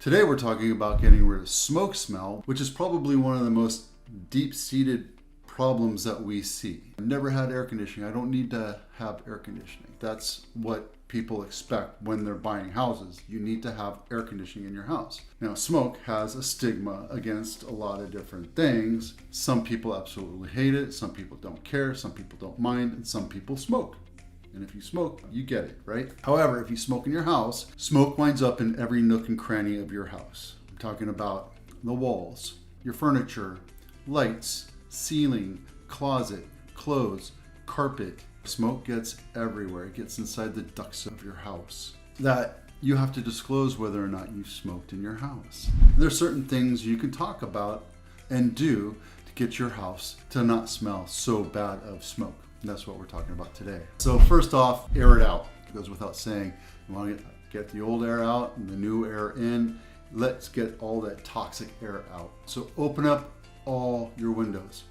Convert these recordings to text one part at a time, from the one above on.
Today we're talking about getting rid of smoke smell, which is probably one of the most deep-seated problems that we see. I've never had air conditioning. I don't need to have air conditioning. That's what people expect when they're buying houses. You need to have air conditioning in your house. Now, smoke has a stigma against a lot of different things. Some people absolutely hate it. Some people don't care. Some people don't mind. And some people smoke. And if you smoke, you get it, right? However, if you smoke in your house, smoke winds up in every nook and cranny of your house. I'm talking about the walls, your furniture, lights, ceiling, closet, clothes, carpet. Smoke gets everywhere. It gets inside the ducts of your house. That you have to disclose whether or not you've smoked in your house. There's certain things you can talk about and do to get your house to not smell so bad of smoke. And that's what we're talking about today. So first off, air it out. It goes without saying. You want to get the old air out and the new air in. Let's get all that toxic air out. So open up all your windows.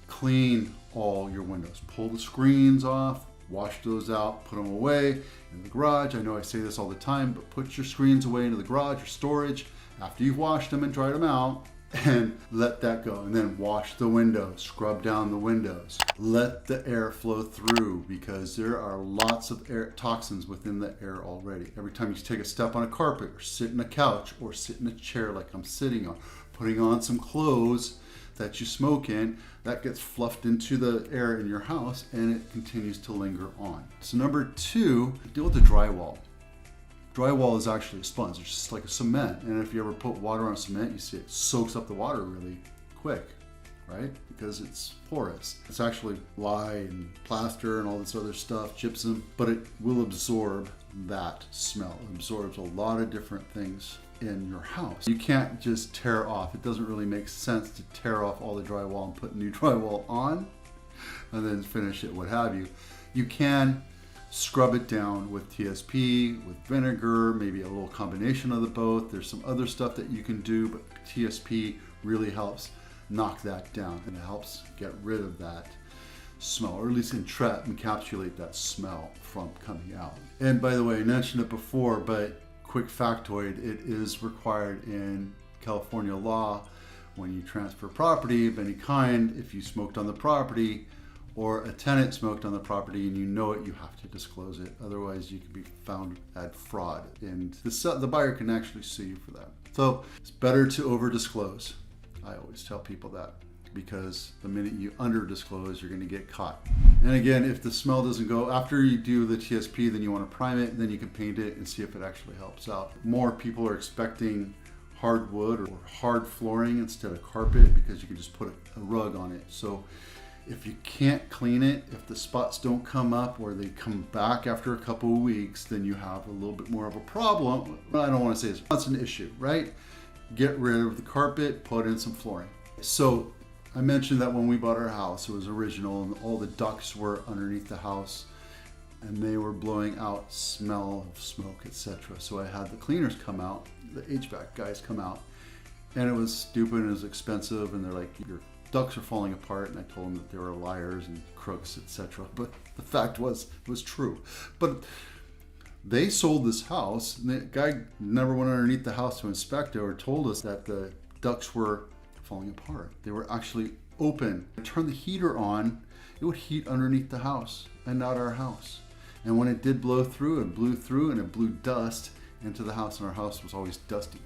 Clean all your windows. Pull the screens off, wash those out, put them away in the garage. I know I say this all the time, but put your screens away into the garage or storage after you've washed them and dried them out, and let that go. And then wash the windows, scrub down the windows. Let the air flow through, because there are lots of air toxins within the air already. Every time you take a step on a carpet or sit in a couch or sit in a chair like I'm sitting on, putting on some clothes that you smoke in, that gets fluffed into the air in your house and it continues to linger on. So number two, deal with the drywall. Drywall is actually a sponge. It's just like a cement. And if you ever put water on cement, you see it soaks up the water really quick, right? Because it's porous. It's actually lye and plaster and all this other stuff, gypsum, but it will absorb that smell. It absorbs a lot of different things in your house. You can't just tear off. It doesn't really make sense to tear off all the drywall and put new drywall on and then finish it, what have you. You can scrub it down with TSP, with vinegar, maybe a little combination of the both. There's some other stuff that you can do, but TSP really helps knock that down and it helps get rid of that smell, or at least encapsulate that smell from coming out. And by the way, I mentioned it before, but quick factoid, it is required in California law when you transfer property of any kind, if you smoked on the property or a tenant smoked on the property and you know it, you have to disclose it. Otherwise, you could be found at fraud and the buyer can actually sue you for that. So it's better to over disclose. I always tell people that, because the minute you under disclose, you're going to get caught. And again, if the smell doesn't go after you do the TSP, then you want to prime it, and then you can paint it and see if it actually helps out. More people are expecting hardwood or hard flooring instead of carpet, because you can just put a rug on it. So if you can't clean it, if the spots don't come up or they come back after a couple of weeks, then you have a little bit more of a problem. I don't want to say it's an issue, right? Get rid of the carpet, put in some flooring. So I mentioned that when we bought our house, it was original and all the ducts were underneath the house and they were blowing out smell of smoke, etc. So I had the cleaners come out, the HVAC guys come out, and it was stupid and it was expensive, and they're like, your ducts are falling apart, and I told them that they were liars and crooks, etc. But the fact was, it was true. But they sold this house, and the guy never went underneath the house to inspect it or told us that the ducts were falling apart. They were actually open. I turned the heater on, it would heat underneath the house and not our house. And when it did blow through, it blew through and it blew dust into the house, and our house was always dusty.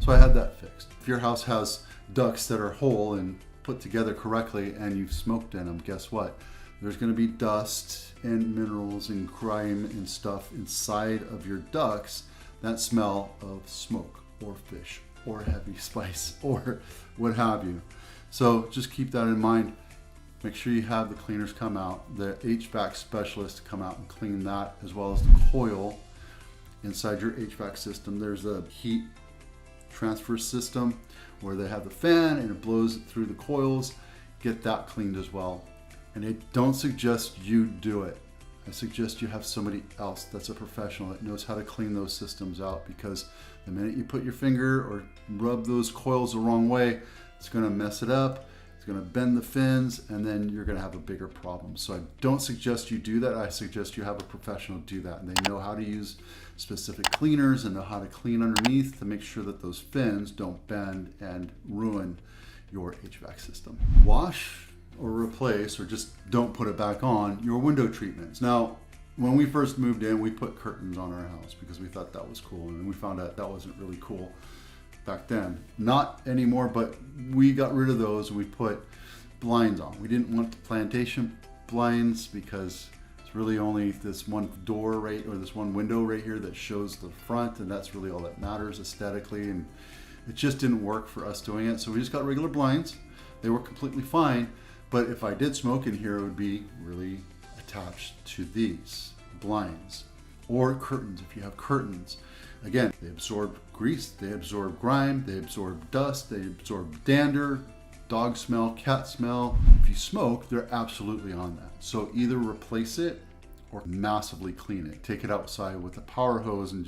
So I had that fixed. If your house has ducts that are whole and put together correctly and you've smoked in them, guess what? There's going to be dust and minerals and grime and stuff inside of your ducts that smell of smoke or fish or heavy spice or what have you. So just keep that in mind. Make sure you have the cleaners come out, the HVAC specialist come out and clean that, as well as the coil inside your HVAC system. There's a heat transfer system where they have the fan and it blows it through the coils. Get that cleaned as well. And I don't suggest you do it. I suggest you have somebody else that's a professional that knows how to clean those systems out, because the minute you put your finger or rub those coils the wrong way, it's going to mess it up. It's going to bend the fins, and then you're going to have a bigger problem. So I don't suggest you do that. I suggest you have a professional do that, and they know how to use specific cleaners and know how to clean underneath to make sure that those fins don't bend and ruin your HVAC system. Wash or replace, or just don't put it back on, your window treatments. Now, when we first moved in, we put curtains on our house because we thought that was cool, and we found out that wasn't really cool back then. Not anymore, but we got rid of those and we put blinds on. We didn't want the plantation blinds because it's really only this one door right, or this one window right here that shows the front, and that's really all that matters aesthetically, and it just didn't work for us doing it. So we just got regular blinds. They were completely fine, but if I did smoke in here, it would be really attached to these blinds. Or curtains, if you have curtains. Again, they absorb grease, they absorb grime, they absorb dust, they absorb dander, dog smell, cat smell. If you smoke, they're absolutely on that. So either replace it or massively clean it. Take it outside with a power hose and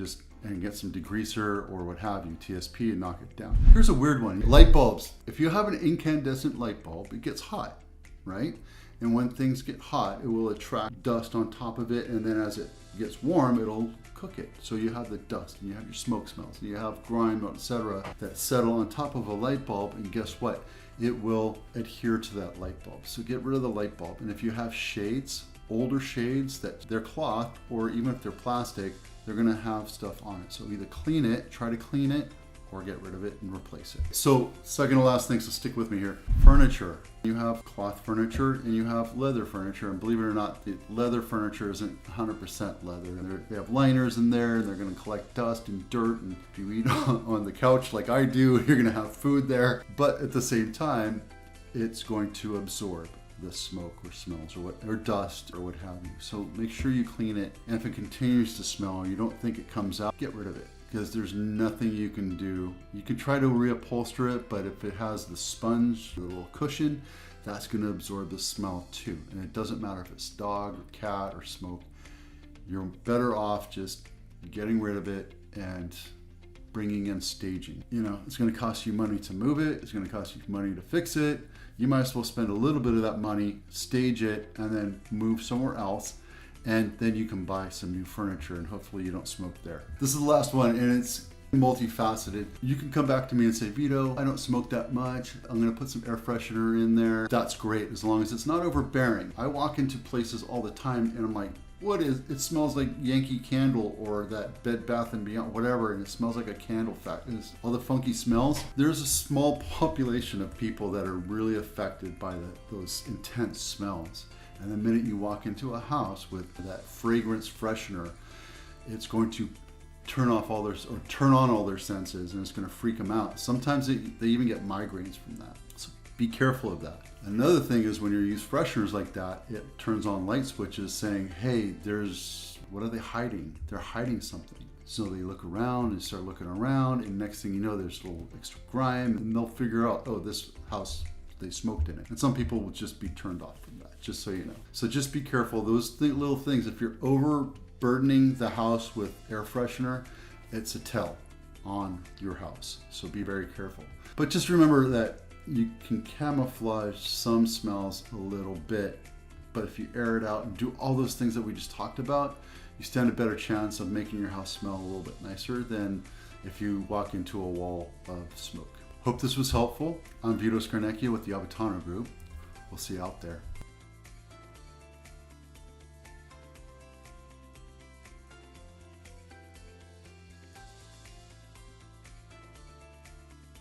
get some degreaser or what have you, TSP, and knock it down. Here's a weird one. Light bulbs. If you have an incandescent light bulb, it gets hot, right? And when things get hot, it will attract dust on top of it, and then as it gets warm, it'll cook it. So you have the dust, and you have your smoke smells, and you have grime, etc., that settle on top of a light bulb, and guess what? It will adhere to that light bulb. So get rid of the light bulb. And if you have shades, older shades that they're cloth, or even if they're plastic, they're gonna have stuff on it. So either clean it, try to clean it, or get rid of it and replace it. So second to last thing, so stick with me here. Furniture. You have cloth furniture and you have leather furniture, and believe it or not, the leather furniture isn't 100% leather. They have liners in there, and they're gonna collect dust and dirt, and if you eat on the couch like I do, you're gonna have food there. But at the same time, it's going to absorb the smoke or smells or dust or what have you. So make sure you clean it, and if it continues to smell or you don't think it comes out, get rid of it, because there's nothing you can do. You can try to reupholster it, but if it has the sponge, the little cushion, that's going to absorb the smell too. And it doesn't matter if it's dog or cat or smoke. You're better off just getting rid of it and bringing in staging. You know, it's going to cost you money to move it. It's going to cost you money to fix it. You might as well spend a little bit of that money, stage it, and then move somewhere else. And then you can buy some new furniture, and hopefully you don't smoke there. This is the last one, and it's multifaceted. You can come back to me and say, Vito, I don't smoke that much. I'm gonna put some air freshener in there. That's great, as long as it's not overbearing. I walk into places all the time and I'm like, what is, it smells like Yankee Candle or that Bed Bath & Beyond, whatever, and it smells like a candle factory. All the funky smells. There's a small population of people that are really affected by those intense smells. And the minute you walk into a house with that fragrance freshener, it's going to turn on all their senses, and it's going to freak them out. Sometimes they even get migraines from that. So be careful of that. Another thing is when you use fresheners like that, it turns on light switches saying, hey, what are they hiding? They're hiding something. So they look around and start looking around, and next thing you know, there's a little extra grime, and they'll figure out, oh, this house, they smoked in it. And some people will just be turned off from that, just so you know. So just be careful. Those little things, if you're overburdening the house with air freshener, it's a tell on your house. So be very careful. But just remember that you can camouflage some smells a little bit, but if you air it out and do all those things that we just talked about, you stand a better chance of making your house smell a little bit nicer than if you walk into a wall of smoke. Hope this was helpful. I'm Vito Scarnecchia with the Abitano Group. We'll see you out there.